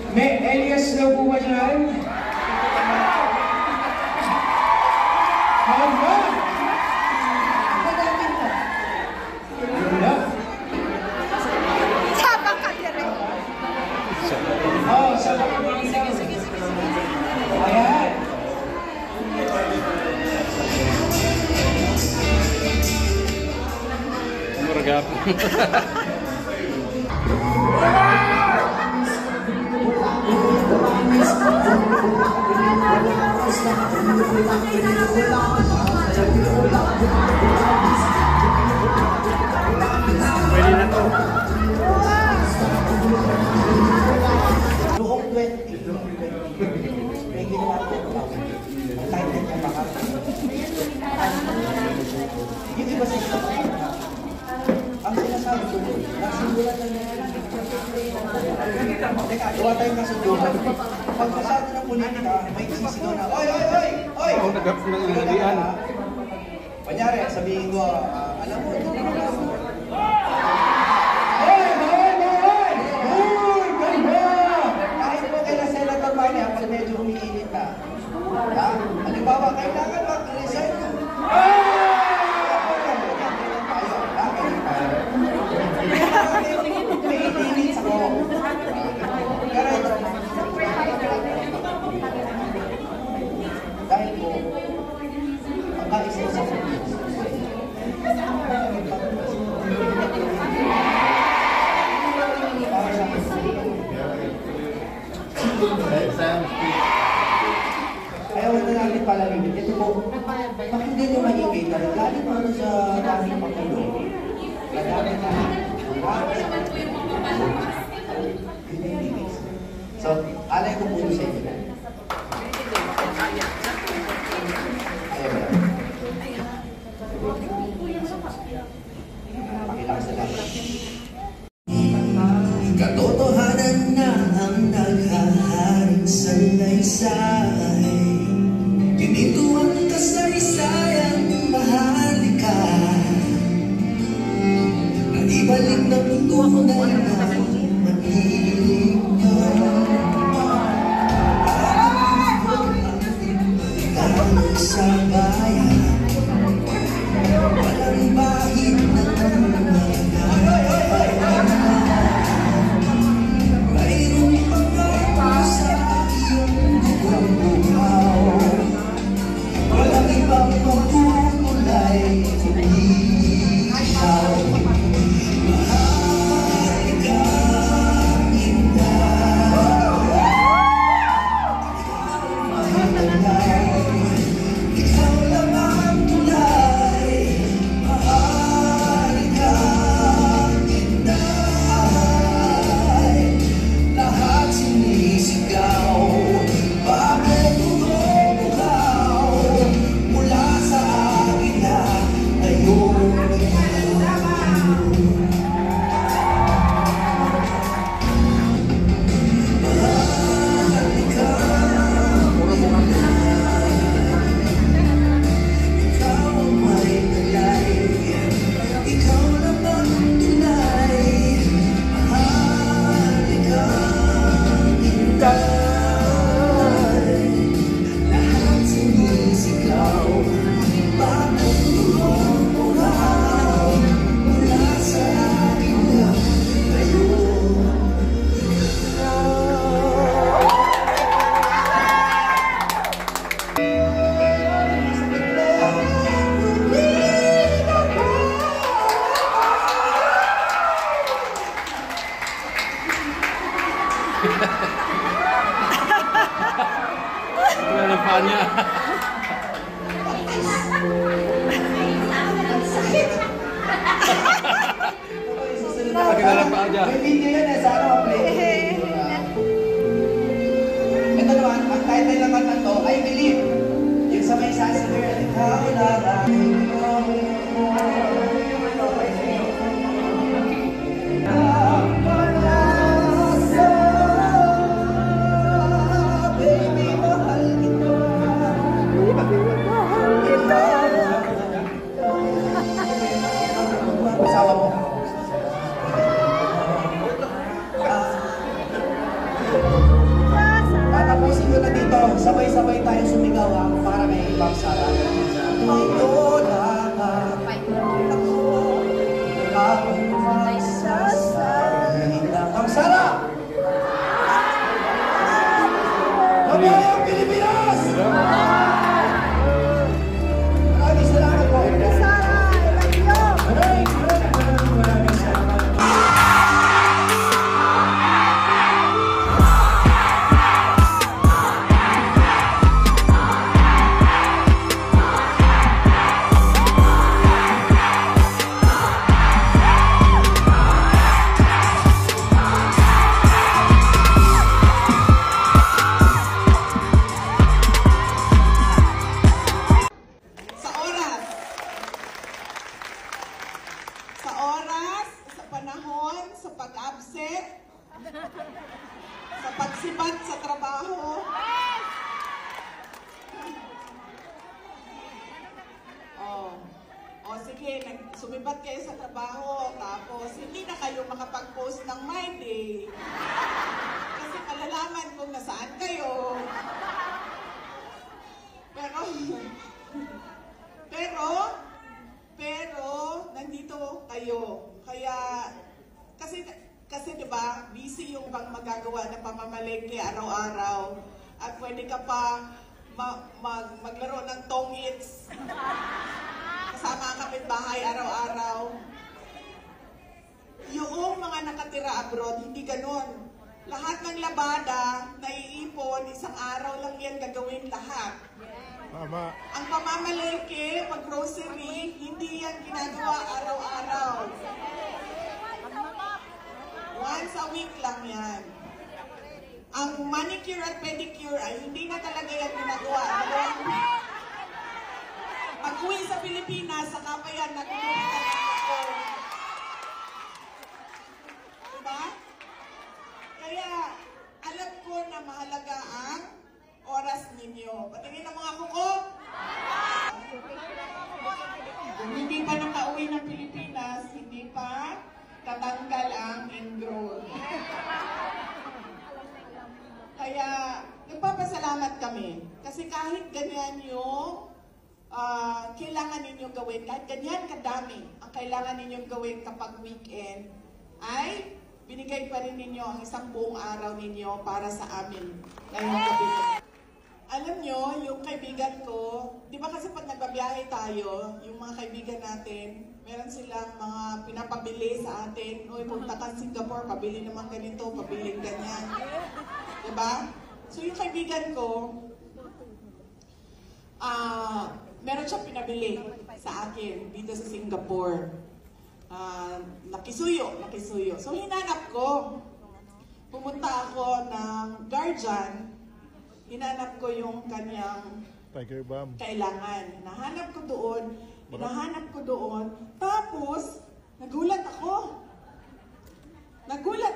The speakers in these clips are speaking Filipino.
May Elias daw po ba dyan? Mahal ba? Wala. Sabang ka rin. Oo, sabang ka rin. Sige. Ayan. Muragap. Pwede na to. Noong 2020, may ginawa ko ang title niya baka. Yung iba sa ang sinasabi ko, nasimulan na niya. Teka, gawa tayong kasunduan. Pag masyado ng politika, may sisigaw na, oy! Ang nagap ng inalian. Kunyari, sabihin ko, alam mo, ito na lang. Kahit mo kay Senator Manny, pag medyo humiinit na, halimbawa, kailangan mag-resign ka. May init ako. Dahil po, pagkais mo sa kaya wala natin palamigin. Ito po, pakinggan nyo maigay dahil galing mo sa daming Pangulo. Madami na. So, alay ko muna sa inyo. Pakilakas na lang. Katotohanan na ang naghaharing salaysay. Ganito ang kasaysayang mahalika. Naibalik na mundo ako na maghiling ka. Ikaw sa bayan, walang bahid na mayroong pangako sa iyong bukaw. Walang ibang magkukulay kundi ikaw. Mahal ka, inday. Mahalay, ikaw lang ang tulay. Mahal ka, inday. Lahat sinisigaw, bakit bumubukaw? Mula sa akin na ngayon. Mahal ka, ikaw ang may talay. Ikaw lang ang tunay. Mahal ka, inday. Lahat sinisigaw, bakit bumubukaw? Mula sa akin na ngayon. Wala ng paa niya. Lagi na lang paa niya. May video yan eh, sana ma-play. Ito naman, ang title ng kanta to, I Believe. Yung sa may sasabihin, ikaw lang. Baby, mahal kita. Asawa mo. na dito, sabay-sabay tayo sumigaw para kay Ma'am Sara. May lola ka, ako, akong magsasabi na. Ma'am Sara! Mabayang Pilipinas! Maraming salamat po. Sara, I love you. Maraming salamat. Sa panahon, sa pag-absent, sa pagsibat sa trabaho. Sige, sumibat kayo sa trabaho, tapos hindi na kayo makapag-post ng My Day. Kasi kalalaman kung nasaan kayo. Pero, nandito kayo. Kaya, kasi diba, busy yung bang magagawa na pamamalengke araw-araw. At pwede ka pa maglaro ng tong hits. Kasama ang kapitbahay araw-araw. Yung mga nakatira abroad, hindi ganun. Lahat ng labada, naiipon, isang araw lang yan gagawin lahat. Tama. Ang pamamalengke, pag-grocery, hindi yan ginagawa araw-araw. Once a week lang yan. Ang manicure at pedicure ay hindi na talaga yan ginagawa. Pag-uwi sa Pilipinas, saka pa yan nag-uwi ako. Diba? Kaya, alam ko na mahalaga ang oras ninyo. Patingin ang mga kuko. Kung hindi pa nakauwi ng Pilipinas, hindi pa tatanggal ang enroll. Kaya, nagpapasalamat kami. Kasi kahit ganyan yung kailangan ninyong gawin, kahit ganyan kadami ang kailangan ninyong gawin kapag weekend, ay binigay pa rin ninyo ang isang buong araw ninyo para sa amin ngayong gabi. Alam nyo, yung kaibigan ko, di ba kasi pag nagbabiyahe tayo, yung mga kaibigan natin, meron silang mga pinapabili sa atin. Uy, punta ka Singapore, pabili naman ganito, pabili ganyan. Di ba? So yung kaibigan ko, meron siyang pinabili sa akin dito sa Singapore. Nakisuyo. So hinanap ko. Pumunta ako ng Guardian. Hinanap ko yung kanyang Tiger Bomb. kailangan. Hinahanap ko doon. Tapos, nagulat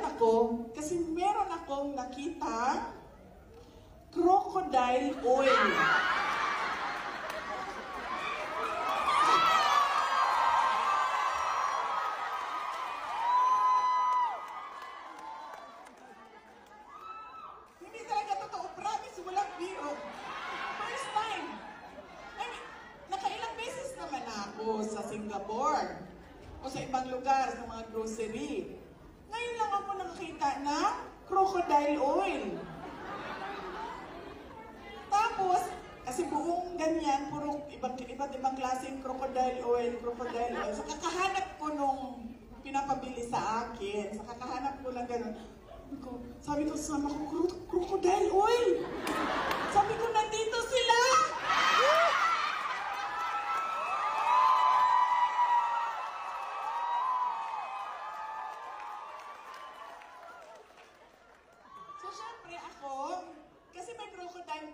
ako kasi meron akong nakita crocodile oil. Sa Singapore o sa ibang lugar, sa mga grocery. Ngayon lang ako nakakita ng crocodile oil. Tapos, kasi buong ganyan, puro iba't ibang klaseng crocodile oil. So kakahanap ko nung pinapabili sa akin. Sa kakahanap ko lang gano'n. Sabi ko, sama ko, crocodile oil. Sabi ko, nandito sila!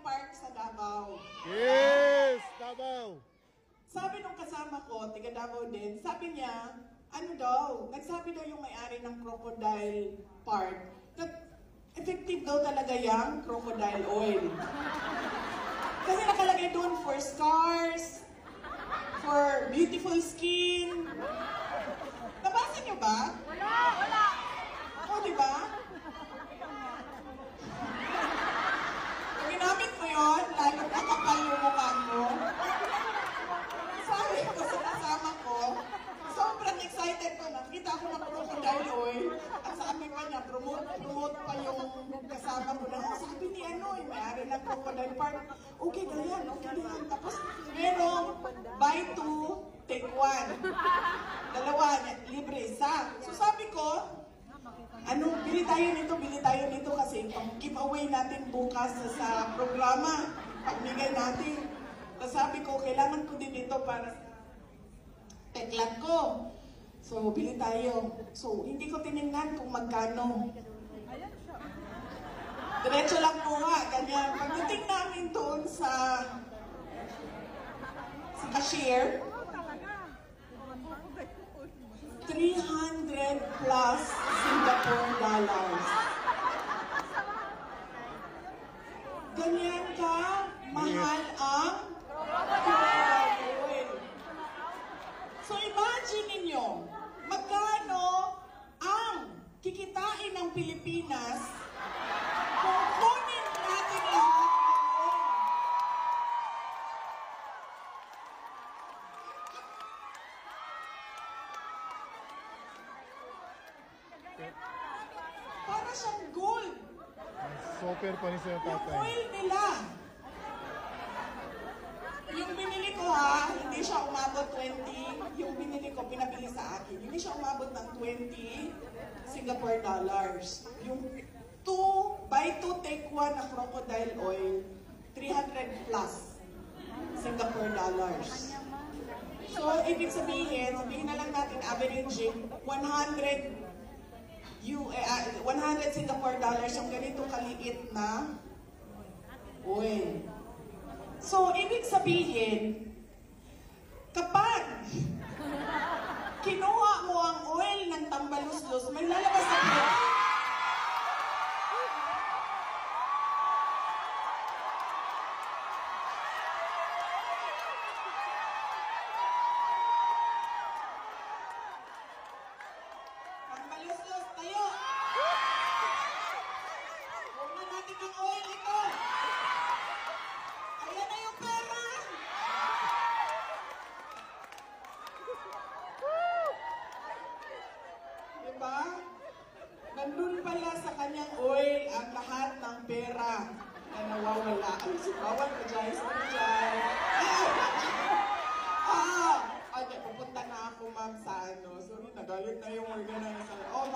Park sa Davao. Yes! Davao! Sabi nung kasama ko, tiga Davao din, sabi niya, ano daw, nagsabi daw yung may-ari ng Crocodile Park, that effective daw talaga yung crocodile oil. Kasi nakalagay doon for scars, for beautiful skin. Nabasa niyo ba? Wala! O, diba? ano, may-ari ng Crocodile Park. Okay na yan, okay na yan. Tapos merong buy two, take one. Dalawa, libre isa. So sabi ko, bili tayo nito kasi pang giveaway natin bukas sa programa. Pagbigay natin. Tapos sabi ko, kailangan ko din ito para sa teklat ko. So, bili tayo. So, hindi ko tinignan kung magkano. Diretso lang kuha, ganyan. Pagdating namin doon sa cashier, 300 plus Singapore dollars. Ganyan ka, mahal ang crocodile oil. So imagine ninyo, magkano ang kikitain ng Pilipinas kung kunin natin lahat ng oil. Para siyang gold. Super pa rin sa Yung tatay. oil nila. Yung binili ko hindi siya umabot 20. Yung binili ko, pinabili sa akin. Hindi siya umabot ng 20 Singapore dollars. Yung buy 2 take 1 na crocodile oil, 300 plus Singapore dollars. So, ibig sabihin na lang natin averaging 100 Singapore dollars yung ganito kaliit na oil. So, ibig sabihin, kapag kinuha mo ang oil ng Tambaluslos, may lalabas na pera. Tambaluslos, tayo! Huwag na natin ang oil ito! Ayan na yung pera! Diba? Nandun pala sa kanyang oil ang lahat ng pera na nawawala. Ay, bawal ka dyan, sorry dyan. Pupunta na ako, ma'am, sa ano. Sorry, nagalit na yung organizer. Oh,